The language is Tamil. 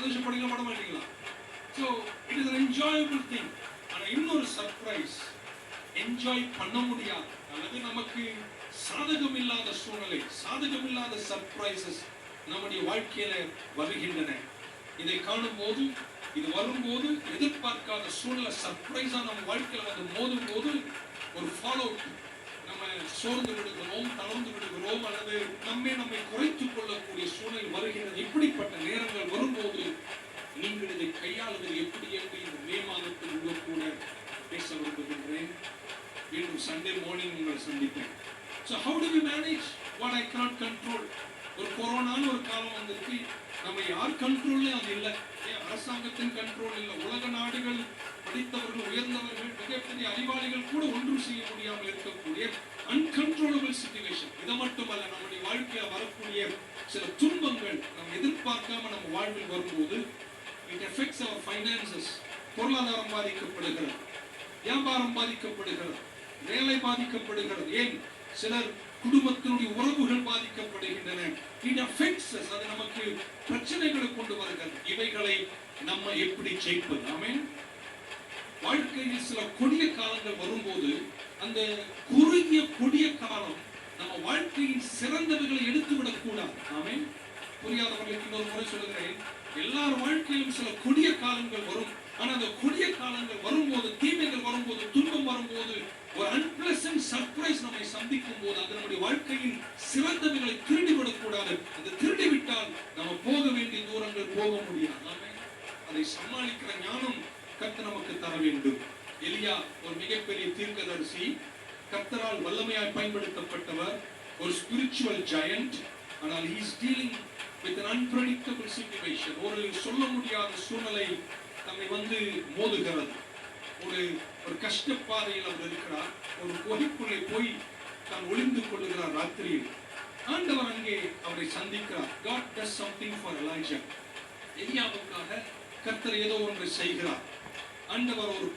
சந்தோஷப்படுங்களா பட மாட்டீங்களா? So it is an enjoyable thing. ஆனா இன்னொரு சர்ப்ரைஸ், என்ஜாய் பண்ண முடியாது அல்லது நமக்கு சாதகம் இல்லாத சூழ்நிலை, சாதகம் இல்லாத சர்ப்ரைசஸ் நம்முடைய வாழ்க்கையில வருகின்றன. இதை காணும் போது, இது வரும்போது, எதிர்பார்க்காத சூழ்நிலை சர்ப்ரைஸா நம்ம வாழ்க்கையில வந்து மோதும் போது ஒரு ஃபாலோ அவுட், நம்ம சோர்ந்து விடுகிறோம், தளர்ந்து விடுகிறோம் அல்லது நம்மை குறைத்துக் கொள்ளக்கூடிய சூழ்நிலை வருகிறது. இப்படிப்பட்ட நேரங்கள் வரும்போது நீங்கள் இதை கையாளுவது எப்படி என்று இந்த மே மாதத்தில் உள்ள கூட பேச விரும்புகின்றேன். மீண்டும் சண்டே மார்னிங் உங்களை சந்திப்பேன். So how do we manage what I cannot control? ஒரு கொரோனான்னு ஒரு காலம் வந்திருக்கு. நம்ம யார் கண்ட்ரோல்லையும் அது இல்லை. அரசாங்கத்தின் கண்ட்ரோல் இல்லை. உலக நாடுகள், படித்தவர்கள், உயர்ந்தவர்கள், மிகப்பெரிய அறிவாளிகள் கூட ஒன்றும் செய்ய முடியாமல் இருக்கக்கூடிய அன்கண்ட்ரோலபிள் சிச்சுவேஷன். இதை மட்டுமல்ல, நம்முடைய வாழ்க்கையில் வரக்கூடிய சில துன்பங்கள் நம்ம எதிர்பார்க்காம நம்ம வாழ்வில் வரும்போது it affects our finances. பொருளாதாரம் பாதிக்கப்படுகிறது, வியாபாரம் பாதிக்கப்படுகிறது, வேலை பாதிக்கப்படுகிறது. ஏன் சிலர் குடும்பத்தினுடைய உறவுகள் பாதிக்கப்படுகின்றன. it affects us. அது நமக்கு பிரச்சனைகளை கொண்டு வருகிறது. இவைகளை நம்ம எப்படி ஜெயிப்பது? ஆமென். வாழ்க்கையில் சில கொடிய காலங்கள் வரும்போது அந்த குறுகிய கொடிய காலம் நம்ம வாழ்க்கையின் சிறந்தவைகளை எடுத்துவிடக் கூடாது. ஆமென். புரியாதவர்களுக்கு இன்னொரு முறை சொல்லுகிறேன். எல்லார் வாழ்க்கையிலும் சில கொடிய காலங்கள் வரும். ஆனா அந்த கொடிய காலங்கள் வரும்போது, தீமைகள் வரும்போது, துன்பம் வரும்போது, ஒரு அன்பிளசன்ட் சர்ப்ரைஸ் நம்மை சந்திக்கும் போது அது நம்முடைய வாழ்க்கையின் சிறந்தவைகளை திருடிவிடக் கூடாது. அது திருடிவிட்டால் நம்ம போக வேண்டிய தூரங்கள் போக முடியாது. ஆமென். அதை சமாளிக்கிற ஞானம் கர்த்தர் நமக்கு தர வேண்டும். எலியா ஒரு மிகப்பெரிய தீர்க்கதரிசி, கர்த்தரால் வல்லமையாய் பயன்படுத்தப்பட்டவர், ஒரு ஸ்பிரிச்சுவல் ஜெயண்ட். ஆனால் he is dealing with an unpredictable situation. ஒரு சொல்ல முடியாத சூழ்நிலை நம்மை வந்து மோதுகிறது. ஒரு கஷ்டப்பாதையில் அவர் இருக்கிறார். ஒரு குகைக்குள்ளே போய் தான் ஒளிந்து கொள்ளுகிறார் ராத்திரியில். ஆண்டவர் அங்கே அவரை சந்திக்கிறார். God does something for Elijah. எலியாவுக்காக கர்த்தர் ஏதோ ஒன்றை செய்கிறார். ஆண்டவர் ஒரு